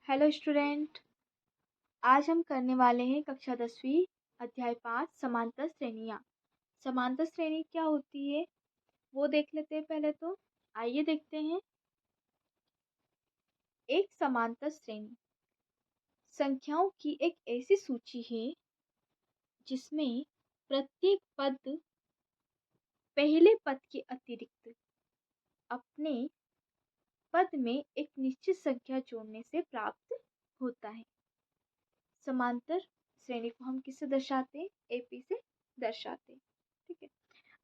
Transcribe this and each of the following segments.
Hello student. आज हम करने वाले हैं कक्षा 10वीं अध्याय 5 समांतर श्रेणियाँ। समांतर श्रेणी क्या होती है वो देख लेते हैं। पहले तो आइए देखते हैं। एक समांतर श्रेणी संख्याओं की एक ऐसी सूची है जिसमें प्रत्येक पद पहले पद के अतिरिक्त अपने पद में एक निश्चित संख्या जोड़ने से प्राप्त होता है। समांतर श्रेणी को हम किससे दर्शाते हैं? एपी से दर्शाते हैं। ठीक है।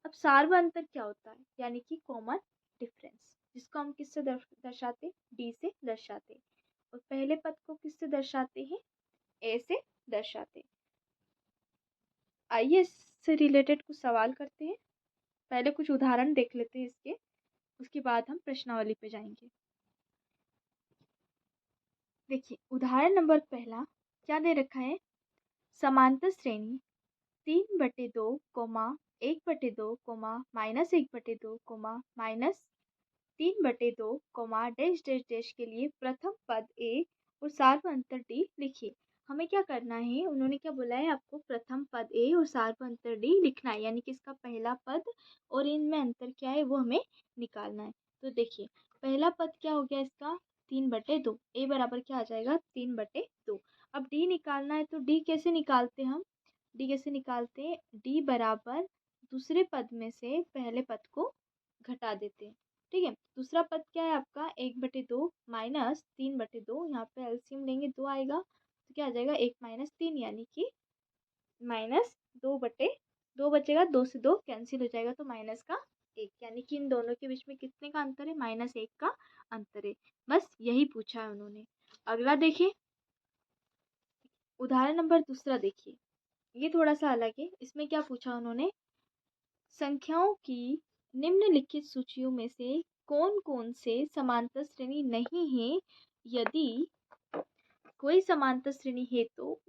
अब सार्व अंतर क्या होता है? यानी कि कॉमन डिफरेंस, जिसको हम किससे दर्शाते हैं? डी से दर्शाते हैं। और पहले पद को किससे दर्शाते हैं? ए से दर्शाते हैं। आइए इससे रिलेटेड कुछ सवाल करते हैं। पहले कुछ उदाहरण देख लेते हैं इसके, उसके बाद हम प्रश्नावली पे जाएंगे। देखिए उदाहरण नंबर पहला क्या दे रखा है? समांतर श्रेणी 3/2, 1/2, -1/2, -3/2, डैश डैश डैश के लिए प्रथम पद ए और सार्व अंतर डी लिखिए। हमें क्या करना है? उन्होंने क्या बोला है? आपको प्रथम पद ए और सार्व अंतर डी लिखना है, यानी कि इसका पहला पद और इनमें अंतर क्या है वो हमें निकालना है। तो देखिए पहला पद क्या हो गया इसका? 3/2। ए बराबर क्या आ जाएगा? 3/2। अब डी निकालना है, तो डी कैसे निकालते हैं हम? डी कैसे निकालते हैं? डी बराबर दूसरे पद में से पहले पद को घटा देते हैं। ठीक है। दूसरा पद क्या है आपका? 1/2 -3/2। यहाँ पे एलसीएम लेंगे 2 आएगा, तो क्या आ जाएगा? 1 - 3, यानी कि -2/2 बचेगा। 2 से 2 कैंसिल हो जाएगा, तो -1, यानी कि इन दोनों के बीच में कितने का अंतर है? -1 का अंतर है। बस यही पूछा है उन्होंने। अगला देखिए, उदाहरण नंबर दूसरा देखिए, ये थोड़ा सा अलग है। इसमें क्या पूछा उन्होंने? संख्याओं की निम्नलिखित सूचियों में से कौन कौन से समांतर श्रेणी नहीं है? यदि कोई समांतर श्रेणी है तो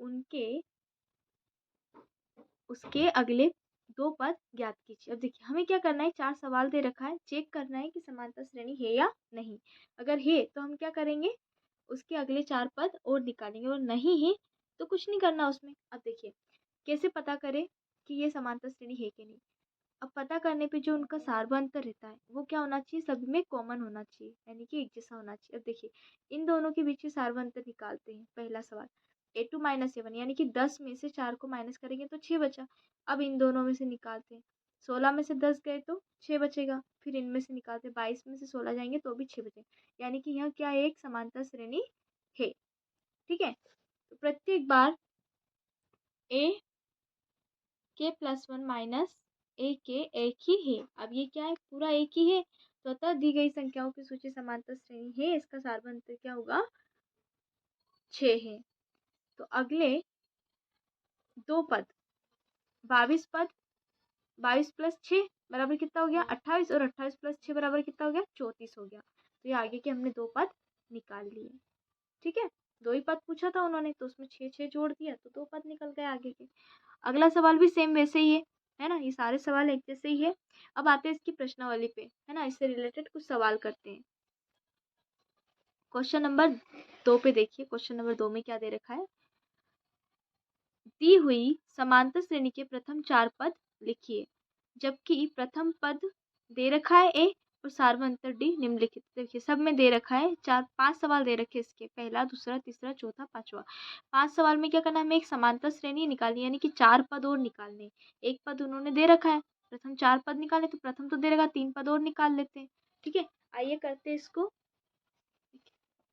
उसके अगले 2 पद ज्ञात कीजिए। अब देखिए हमें क्या करना है? 4 सवाल दे रखा है, चेक करना है कि समांतर श्रेणी है या नहीं। अगर है तो हम क्या करेंगे? उसके अगले 4 पद और निकालेंगे, और नहीं है तो कुछ नहीं करना उसमें। अब देखिए कैसे पता करें कि ये समांतर श्रेणी है कि नहीं। अब पता करने पे जो उनका सार्वंतर रहता है वो क्या होना चाहिए? सभी में कॉमन होना चाहिए, यानी कि एक जैसा होना चाहिए। अब देखिए इन दोनों के बीच में सार्वंतर निकालते हैं। पहला सवाल A2 - A1, यानी कि 10 में से 4 को माइनस करेंगे तो 6 बचा। अब इन दोनों में से निकालते हैं। 16 में से 10 गए तो 6 बचेगा। फिर इनमें से निकालते 22 में से 16 जाएंगे तो भी 6 बचेंगे, यानी कि यह क्या है? एक समांतर श्रेणी है। ठीक है। तो प्रत्येक बार A के +1 माइनस ए के एक ही है। अब ये क्या है? पूरा एक ही है, तो अतः दी गई संख्याओं की सूची समांतर श्रेणी है। इसका सार्वंतर क्या होगा? 6 है। तो अगले 2 पद 22 पद, 22 + 6 बराबर कितना हो गया? 28, और 28 + 6 बराबर कितना हो गया? 34 हो गया। तो ये आगे के हमने 2 पद निकाल लिए। ठीक है। 2 ही पद पूछा था उन्होंने, तो उसमें 6 6 जोड़ दिया तो 2 पद निकल गए आगे के। अगला सवाल भी सेम वैसे ही है ना? ये सारे सवाल एक जैसे ही है। अब आते हैं इसकी प्रश्नावली पे, है ना? इससे रिलेटेड कुछ सवाल करते हैं। क्वेश्चन नंबर 2 पे देखिए। क्वेश्चन नंबर 2 में क्या दे रखा है? दी हुई समांतर श्रेणी के प्रथम 4 पद लिखिए, जबकि प्रथम पद दे रखा है ए और सार्वंतर डी निम्नलिखित। देखिए सब में दे रखा है। 5 सवाल दे रखे इसके, पहला, दूसरा, तीसरा, चौथा, 5वां। 5 सवाल में क्या करना है? हमें एक समांतर श्रेणी निकालनी, यानी कि 4 पद और निकालने। एक पद उन्होंने दे रखा है, प्रथम 4 पद निकालने, तो प्रथम तो दे रखा, 3 पद और निकाल लेते हैं। ठीक है। आइए करते हैं इसको।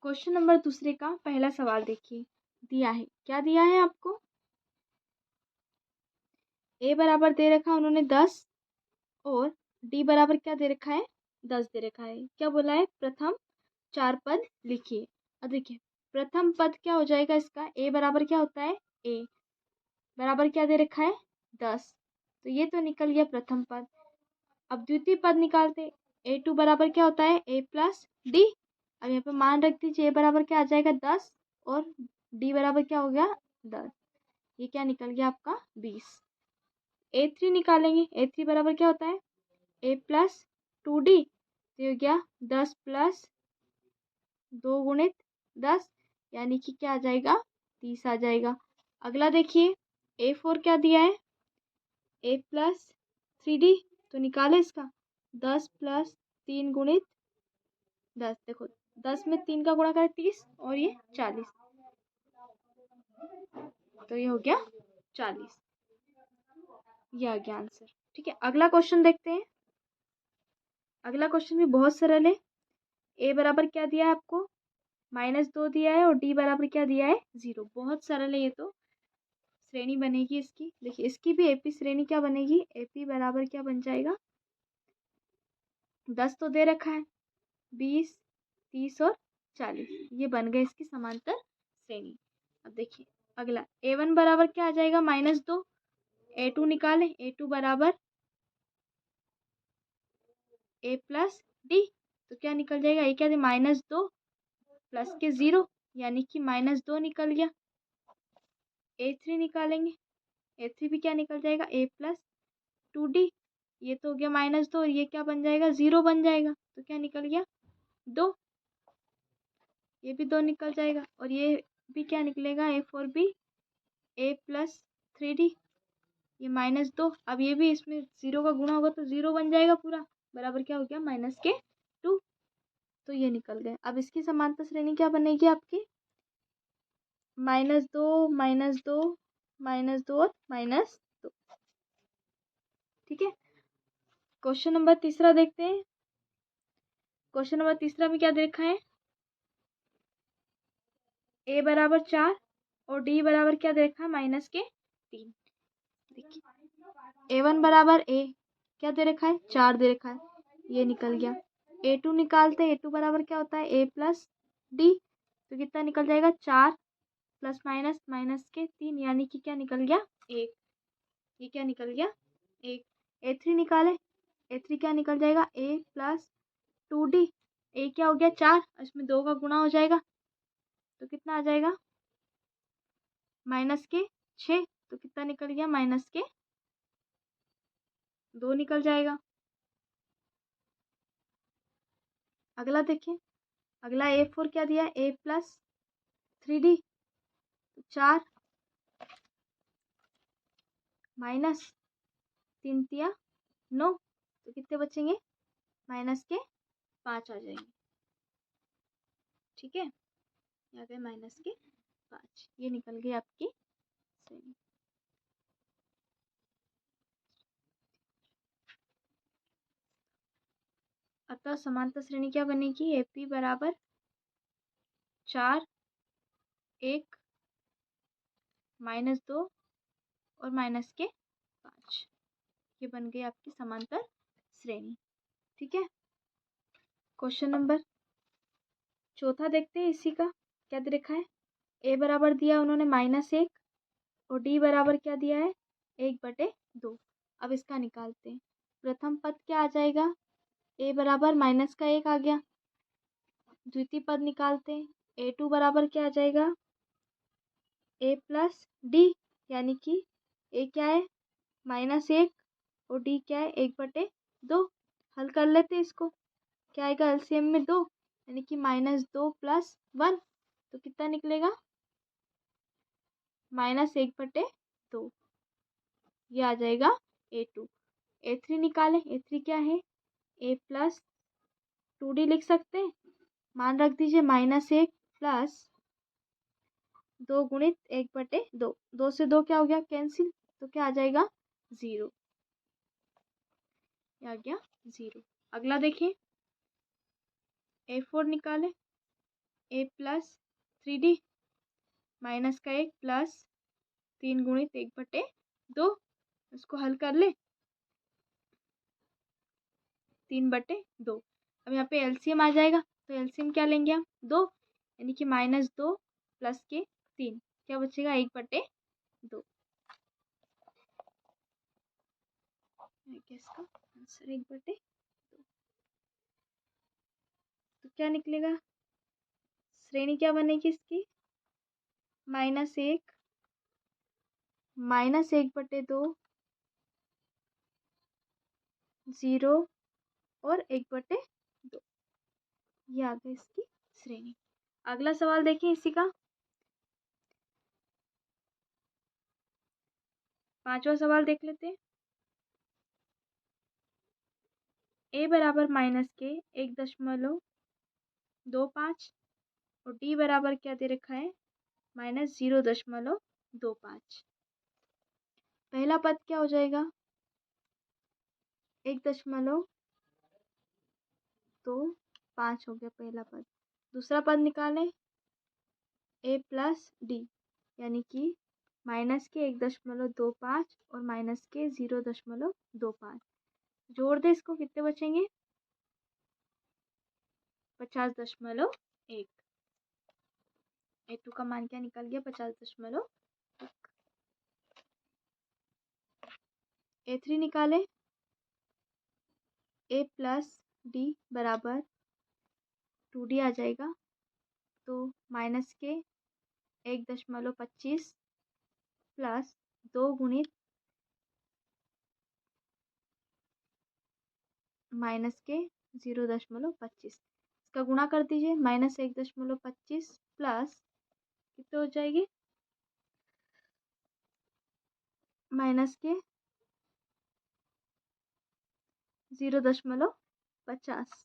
क्वेश्चन नंबर दूसरे का पहला सवाल देखिए, दिया है। क्या दिया है आपको? ए बराबर दे रखा है उन्होंने 10, और डी बराबर क्या दे रखा है? 10 दे रखा है। क्या बोला है? प्रथम 4 पद लिखिए। अब देखिए प्रथम पद क्या हो जाएगा इसका? ए बराबर क्या होता है? ए बराबर क्या दे रखा है? 10, तो ये तो निकल गया प्रथम पद। अब द्वितीय पद निकालते। A2 बराबर क्या होता है? A + D। अब यहाँ पे मान रख दीजिए। ए बराबर क्या आ जाएगा? 10, और डी बराबर क्या हो गया? 10। ये क्या निकल गया आपका? 20। A3 निकालेंगे। A3 बराबर क्या होता है? A + 2D, तो ये हो गया 10 + 2 × 10, यानी कि क्या आ जाएगा, 30 आ जाएगा। अगला देखिए A4 क्या दिया है, A+3D, तो निकाले इसका 10 + 3 गुणित 10। देखो 10 में 3 का गुणा करें 30 और ये 40, तो ये हो गया 40, ये आ गया आंसर। ठीक है, अगला क्वेश्चन देखते हैं। अगला क्वेश्चन भी बहुत सरल है। A बराबर क्या दिया है आपको, -2 दिया है और D बराबर क्या दिया है, 0। बहुत सरल है ये तो। श्रेणी बनेगी इसकी, देखिए इसकी भी AP श्रेणी क्या बनेगी, AP बराबर क्या बन जाएगा, 10 तो दे रखा है, 20, 30 और 40, ये बन गए इसकी समांतर श्रेणी। अब देखिए अगला A1 बराबर क्या आ जाएगा, -2, A2 निकाले, A2 बराबर A+D, तो क्या निकल जाएगा, ये क्या है, -2 प्लस के 0, यानी कि -2 निकल गया। A3 निकालेंगे, A3 भी क्या निकल जाएगा, A+2D, ये तो हो गया -2 और ये क्या बन जाएगा, 0 बन जाएगा, तो क्या निकल गया, 2, ये भी 2 निकल जाएगा और ये भी क्या निकलेगा, A4B A+3D, ये -2, अब ये भी इसमें 0 का गुणा होगा तो 0 बन जाएगा पूरा, बराबर क्या हो गया, -2, तो ये निकल गए। अब इसकी समांतर श्रेणी क्या बनेगी आपकी, -2, -2, -2 और -2। ठीक है, क्वेश्चन नंबर तीसरा देखते हैं। क्वेश्चन नंबर तीसरा में क्या देखा है, A बराबर 4 और D बराबर क्या देखा है, -3। देखिए A1 बराबर A क्या दे रखा है, 4 दे रखा है, ये निकल गया। A2 निकालते, A2 बराबर क्या होता है, A+D, तो कितना निकल जाएगा, 4 प्लस माइनस माइनस के 3, यानी कि क्या निकल गया, 1, ये क्या निकल गया, 1। A3 निकाले, A3 क्या निकल जाएगा, A+2D, A क्या हो गया, 4, इसमें 2 का गुणा हो जाएगा तो कितना आ जाएगा, -6, तो कितना निकल गया, -2 निकल जाएगा। अगला देखिए, अगला A4 क्या दिया है, A+3D, 4 माइनस 3 तिया 9, तो कितने बचेंगे, -5 आ जाएंगे। ठीक है, यहाँ पे -5, ये निकल गई आपकी श्रेणी। अतः समांतर श्रेणी क्या बनेगी, AP बराबर 4, 1, -2 और -5, ये बन गई आपकी समांतर श्रेणी। ठीक है, क्वेश्चन नंबर चौथा देखते हैं इसी का, क्या दे रखा है, A बराबर दिया उन्होंने -1 और D बराबर क्या दिया है, 1/2। अब इसका निकालते हैं। प्रथम पद क्या आ जाएगा, A बराबर -1 आ गया। द्वितीय पद निकालते हैं, A2 बराबर क्या आ जाएगा, A+D, यानी कि A क्या है, -1 और D क्या है, 1/2। हल कर लेते हैं इसको, क्या आएगा, एलसीएम में 2, यानी कि -2 + 1, तो कितना निकलेगा, -1/2, ये आ जाएगा A2। A3 निकालें, A3 क्या है, A+2D लिख सकते हैं, मान रख दीजिए -1 + 2 गुणित 1/2, 2 से 2 क्या हो गया, कैंसिल, तो क्या आ जाएगा, 0, ये आ गया 0। अगला देखिए A4 निकाले, A+3D, -1 + 3 गुणित 1/2, इसको हल कर ले, 3/2। अब यहाँ पे एलसीएम आ जाएगा, तो एलसीएम क्या लेंगे हम, 2, यानी कि -2 + के 3, क्या बचेगा, 1/2। इसका आंसर 1/2, तो क्या निकलेगा, श्रेणी क्या बनेगी इसकी, -1, -1/2, 0 और 1/2, ये आ गई इसकी श्रेणी। अगला सवाल देखिए इसी का 5वां सवाल देख लेते हैं। a बराबर -के 1.25 और d बराबर क्या दे रखा है -0.25। पहला पद क्या हो जाएगा 1.25 हो गया पहला पद। दूसरा पद निकालें a प्लस डी यानी कि -के 1.25 और -के 0.25 जोड़ दे इसको कितने बचेंगे 50.1। a2 का मान क्या निकल गया 50.1। a3 निकाले a प्लस डी बराबर 2d आ जाएगा तो -के 1.25 प्लस 2 गुणित -के 0.25 इसका गुणा कर दीजिए -1.25 प्लस कितने हो जाएगी -के 0.50।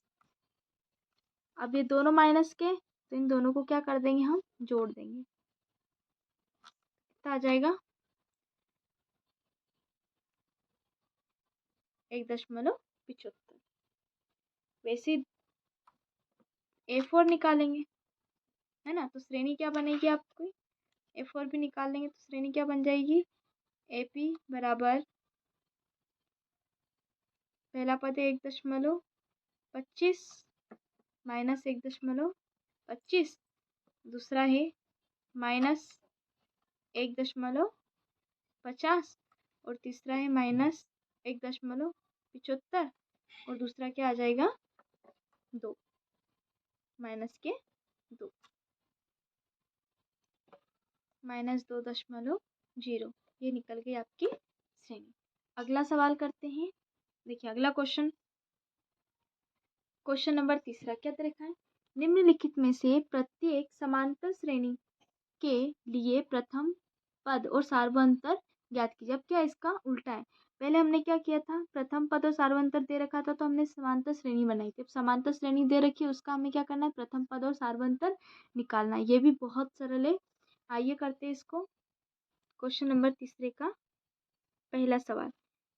अब ये दोनों माइनस के तो इन दोनों को क्या कर देंगे हम जोड़ देंगे कितना आ जाएगा 1.75। वैसे A4 निकालेंगे है ना तो श्रेणी क्या बनेगी आपकी A4 भी निकाल लेंगे तो श्रेणी क्या बन जाएगी AP बराबर पहला पद है 1.25 -1.25 दूसरा है -1.50 और तीसरा है -1.75 और दूसरा क्या आ जाएगा 2 -के 2 -2.0 ये निकल गई आपकी श्रेणी। अगला सवाल करते हैं। देखिए अगला क्वेश्चन नंबर 3 क्या देखा है निम्नलिखित में से प्रत्येक समांतर श्रेणी के लिए प्रथम पद और सार्वंतर ज्ञात कीजिए। अब क्या इसका उल्टा है पहले हमने क्या किया था प्रथम पद और सार्वंतर दे रखा था तो हमने समांतर श्रेणी बनाई थी। अब समांतर श्रेणी दे रखी है उसका हमें क्या करना है प्रथम पद और सार्वंतर निकालना है। ये भी बहुत सरल है आइए करते हैं इसको। क्वेश्चन नंबर 3 का पहला सवाल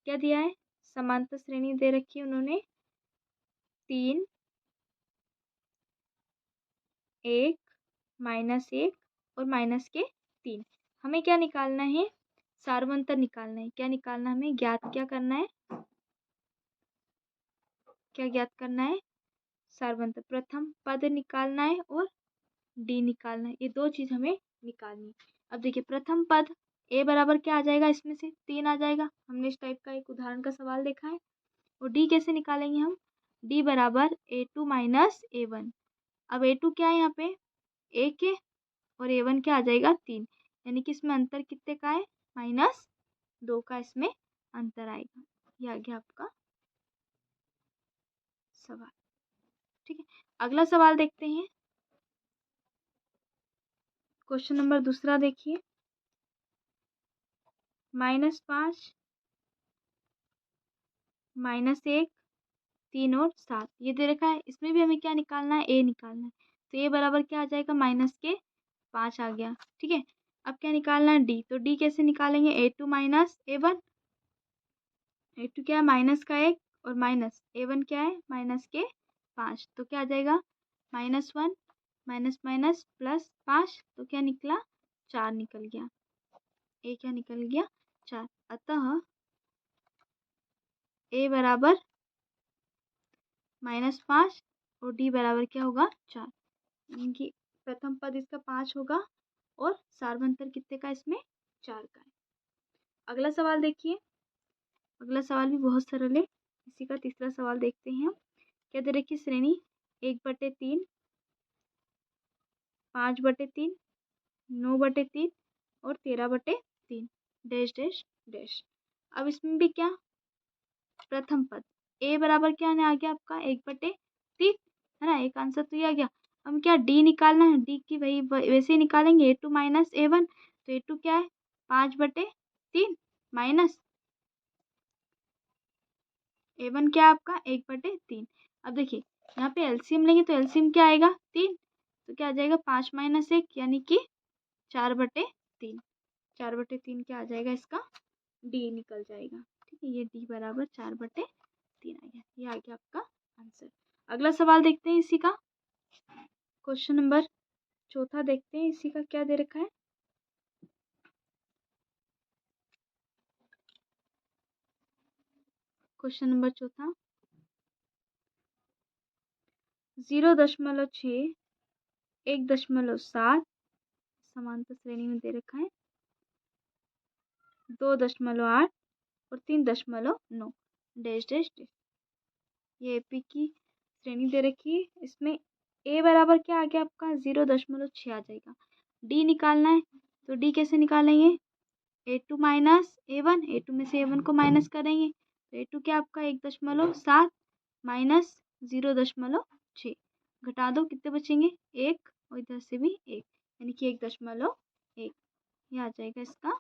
क्या दिया है समांतर श्रेणी दे रखी है उन्होंने 3 1 -1 और -के 3। हमें क्या निकालना है सार्वंतर निकालना है। क्या निकालना हमें ज्ञात क्या करना है क्या ज्ञात करना है सार्वंतर प्रथम पद निकालना है और डी निकालना है। ये दो चीज हमें निकालनी है। अब देखिए प्रथम पद ए बराबर क्या आ जाएगा इसमें से 3 आ जाएगा। हमने इस टाइप का एक उदाहरण का सवाल देखा है। और डी कैसे निकालेंगे हम डी बराबर A2 माइनस A1। अब A2 क्या है यहाँ पे 1 है और A1 क्या आ जाएगा 3 यानी कि इसमें अंतर कितने का है -2 का इसमें अंतर आएगा। ये आ गया आपका सवाल। ठीक है अगला सवाल देखते हैं। क्वेश्चन नंबर 2 देखिए -5 -1 3 और 7 ये दे रखा है। इसमें भी हमें क्या निकालना है ए निकालना है तो ए बराबर क्या आ जाएगा -के 5 आ गया। ठीक है अब क्या निकालना है डी तो डी कैसे निकालेंगे A2 माइनस A1। A2 क्या है -1 और A1 क्या है -के 5 तो क्या आ जाएगा -1 माइनस +5 तो क्या निकला 4 निकल गया। ए क्या निकल गया 4। अतः ए बराबर -5 और डी बराबर क्या होगा 4 यानी कि प्रथम पद इसका 5 होगा और सार्वंतर कितने का इसमें 4 का है। अगला सवाल देखिए अगला सवाल भी बहुत सरल है। इसी का तीसरा सवाल देखते हैं हम। क्या दे रखी श्रेणी 1/3 5/3 9/3 और 13/3 डैश डैश डैश। अब इसमें भी क्या प्रथम पद ए बराबर क्या आ गया आपका 1/3 है ना एक आंसर तो ये आ गया। हम क्या डी निकालना है, डी की वही वैसे ही निकालेंगे A2 माइनस A1। तो A2 क्या है 5/3 माइनस A1 क्या है आपका 1/3। अब देखिए यहाँ पे एलसीएम लेंगे तो एलसीएम क्या आएगा 3, तो क्या आ जाएगा 5 माइनस 1 यानी कि 4/3। 4/3 क्या आ जाएगा इसका डी निकल जाएगा। ठीक है, ये डी बराबर 4/3 आ गया। ये आ गया आपका आंसर। अगला सवाल देखते हैं इसी का, क्वेश्चन नंबर चौथा देखते हैं इसी का क्या दे रखा है। क्वेश्चन नंबर चौथा 0.6 1.7 समांतर श्रेणी में दे रखा है, 2.8 और 3.9 डैश डैश डैश। ये एपी की श्रेणी दे रखी है। इसमें ए बराबर क्या आ गया आपका 0.6 आ जाएगा। डी निकालना है तो डी कैसे निकालेंगे A2 माइनस A1, A2 में से A1 को माइनस करेंगे तो A2 क्या आपका 1.7 माइनस 0.6 घटा दो कितने बचेंगे 1 और इधर से भी 1 यानी कि 1.1। ये आ जाएगा इसका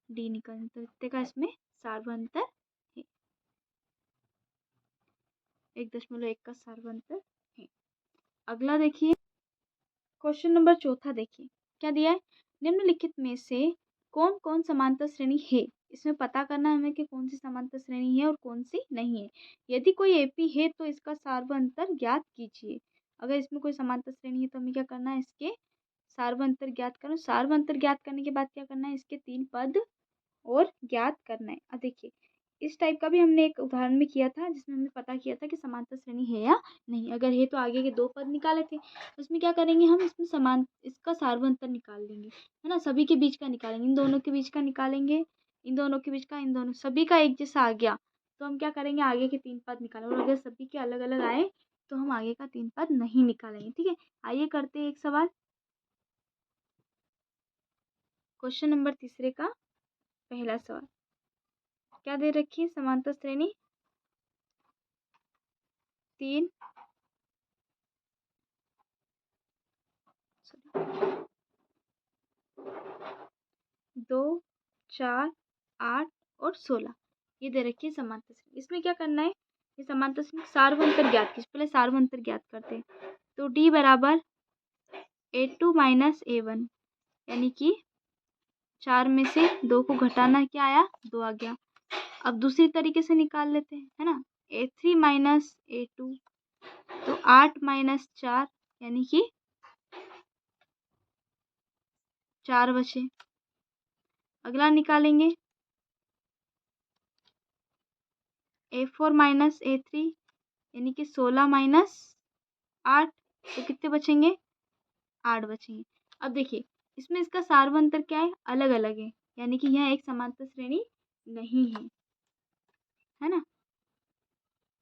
डी निकालने तो कितने का इसमें सार्वंतर है 1.1 का सार्वंतर है। अगला देखिए क्वेश्चन नंबर चौथा देखिए क्या दिया है, निम्नलिखित में से कौन कौन समांतर श्रेणी है। इसमें पता करना है हमें कि कौन सी समांतर श्रेणी है और कौन सी नहीं है। यदि कोई एपी है तो इसका सार्वंतर ज्ञात कीजिए। अगर इसमें कोई समांतर श्रेणी है तो हमें क्या करना है इसके सार्वंतर ज्ञात करना। सार्वंतर ज्ञात करने के बाद क्या करना है इसके 3 पद और ज्ञात करना है। अब देखिए इस टाइप का भी हमने एक उदाहरण में किया था जिसमें हमने पता किया था कि समांतर श्रेणी है या नहीं। अगर है तो आगे के 2 पद निकाले थे, उसमें क्या करेंगे हम इसमें इसका सार्वंतर निकाल लेंगे, है ना। सभी के बीच का निकालेंगे, इन दोनों के बीच का निकालेंगे, इन दोनों के बीच का, इन दोनों सभी का एक जैसा आ गया तो हम क्या करेंगे आगे के 3 पद निकालेंगे। और अगर सभी के अलग अलग आए तो हम आगे का 3 पद नहीं निकालेंगे। ठीक है, आइए करते हैं एक सवाल। क्वेश्चन नंबर तीसरे का पहला सवाल क्या दे रखी है, समांतर श्रेणी 3 2 4 8 और 16 ये दे रखी है समांतर श्रेणी। इसमें क्या करना है ये समांतर श्रेणी सार्वंतर ज्ञात कीजिए। पहले सार्वंतर ज्ञात करते हैं तो डी बराबर A2 माइनस A1 यानी कि 4 में से 2 को घटाना क्या आया 2 आ गया। अब दूसरी तरीके से निकाल लेते हैं, है ना। A3 माइनस A2 तो 8 माइनस 4 यानी कि 4 बचे। अगला निकालेंगे A4 माइनस A3 यानी कि 16 माइनस 8 तो कितने बचेंगे 8 बचेंगे। अब देखिए इसमें इसका सार्वंतर क्या है अलग अलग है यानी कि यह एक समांतर श्रेणी नहीं है ना।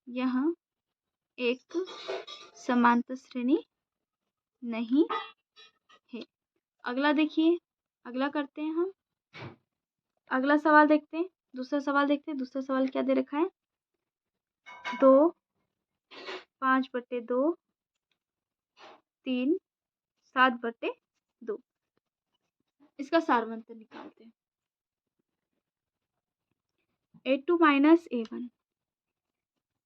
यह एक समांतर श्रेणी नहीं है। अगला देखिए अगला करते हैं हम, अगला सवाल देखते हैं, दूसरा सवाल देखते हैं। दूसरा सवाल क्या दे रखा है 2 5/2 3 7/2 इसका सार्वंतर निकालते हैं। A2 माइनस A1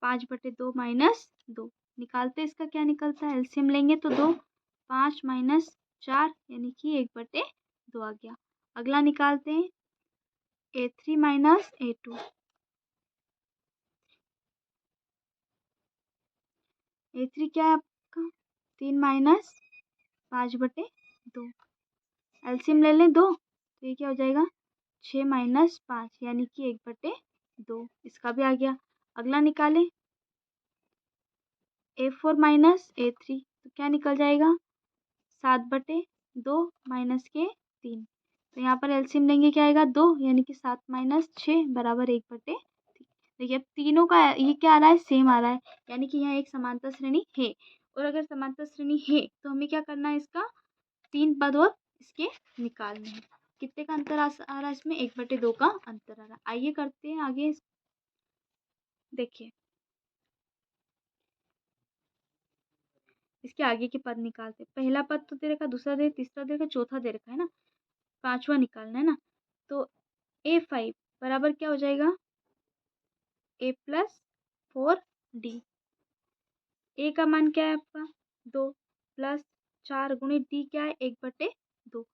5/2 माइनस 2 निकालते इसका क्या निकलता है एलसीएम लेंगे तो 2 5 माइनस 4 यानी कि 1/2 आ गया। अगला निकालते हैं A3 माइनस A2 A3 क्या है आपका 3 माइनस 5/2 एलसीएम ले लें 2 तो ये क्या हो जाएगा 6 माइनस 5 यानी कि 1/2 इसका भी आ गया। अगला निकालें A4 माइनस A3 तो क्या निकल जाएगा 7/2 माइनस के 3 तो यहाँ पर एलसीएम लेंगे क्या आएगा 2 यानी कि 7 माइनस 6 बराबर 1/3। देखिए अब तीनों का ये क्या आ रहा है सेम आ रहा है यानी कि यह एक समांतर श्रेणी है। और अगर समांतर श्रेणी है तो हमें क्या करना है इसका 3 पद और इसके निकालने हैं। कितने का अंतर आ रहा है इसमें 1/2 का अंतर आ रहा है। आइए करते हैं आगे। देखिए इसके आगे के पद निकालते हैं। पहला पद तो दे रखा, दूसरा दे, तीसरा दे रखा, चौथा दे रखा है ना, पांचवा निकालना है ना। तो A5 बराबर क्या हो जाएगा, A+4D। ए का मान क्या है आपका 2 प्लस 4 गुणित डी क्या है 1/2,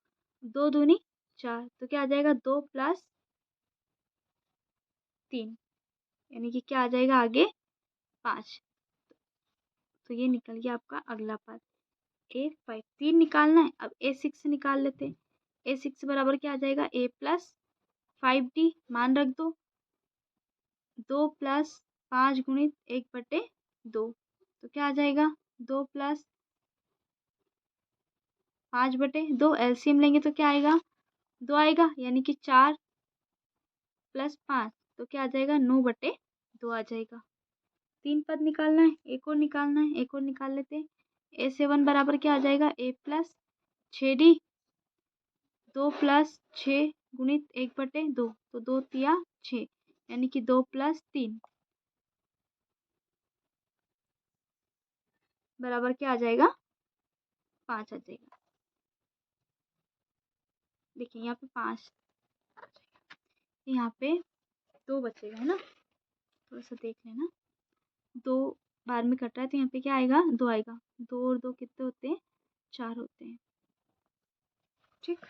2 दूनी 4, तो क्या आ जाएगा 2 + 3, यानी कि क्या आ जाएगा आगे 5। तो ये निकल गया आपका अगला पद। A5 3 निकालना है, अब A6 निकाल लेते हैं। A6 बराबर क्या आ जाएगा A+5D, मान रख दो, 2 + 5 गुणित 1/2, तो क्या आ जाएगा 2 + 5/2, एलसीएम लेंगे तो क्या आएगा 2 आएगा, यानी कि 4 + 5, तो क्या आ जाएगा 9/2 आ जाएगा। 3 पद निकालना है, एक और निकालना है, एक और निकाल लेते हैं। A7 बराबर क्या आ जाएगा A+6D, 2 + 6 गुणित 1/2, तो 2 तिया 6, यानी कि 2 + 3 बराबर क्या आ जाएगा 5 आ जाएगा। देखिए यहाँ पे 5 आ जाएगा, यहाँ पे 2 बचेगा है ना, थोड़ा सा देख लेना। 2 बार में कट रहा है तो यहाँ पे क्या आएगा 2 आएगा, 2 और 2 कितने होते हैं 4 होते हैं। ठीक,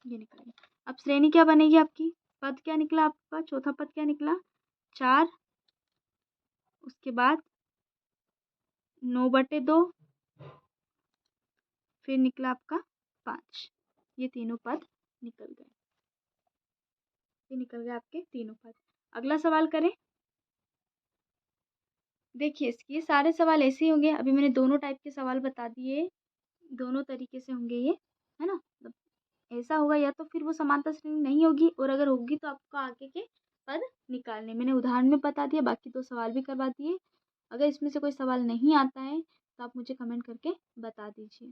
ये निकल गया। अब श्रेणी क्या बनेगी आपकी, पद क्या निकला आपका, चौथा पद क्या निकला 4, उसके बाद 9/2, फिर निकला आपका 5। ये तीनों पद निकल गए, ये निकल गए आपके तीनों पद। अगला सवाल करें। देखिए इसके सारे सवाल ऐसे ही होंगे, अभी मैंने दोनों टाइप के सवाल बता दिए, दोनों तरीके से होंगे ये, है ना। मतलब ऐसा होगा या तो फिर वो समानता श्रेणी नहीं होगी, और अगर होगी तो आपको आगे के पद निकालने, मैंने उदाहरण में बता दिया, बाकी 2 सवाल भी करवा दिए। अगर इसमें से कोई सवाल नहीं आता है तो आप मुझे कमेंट करके बता दीजिए।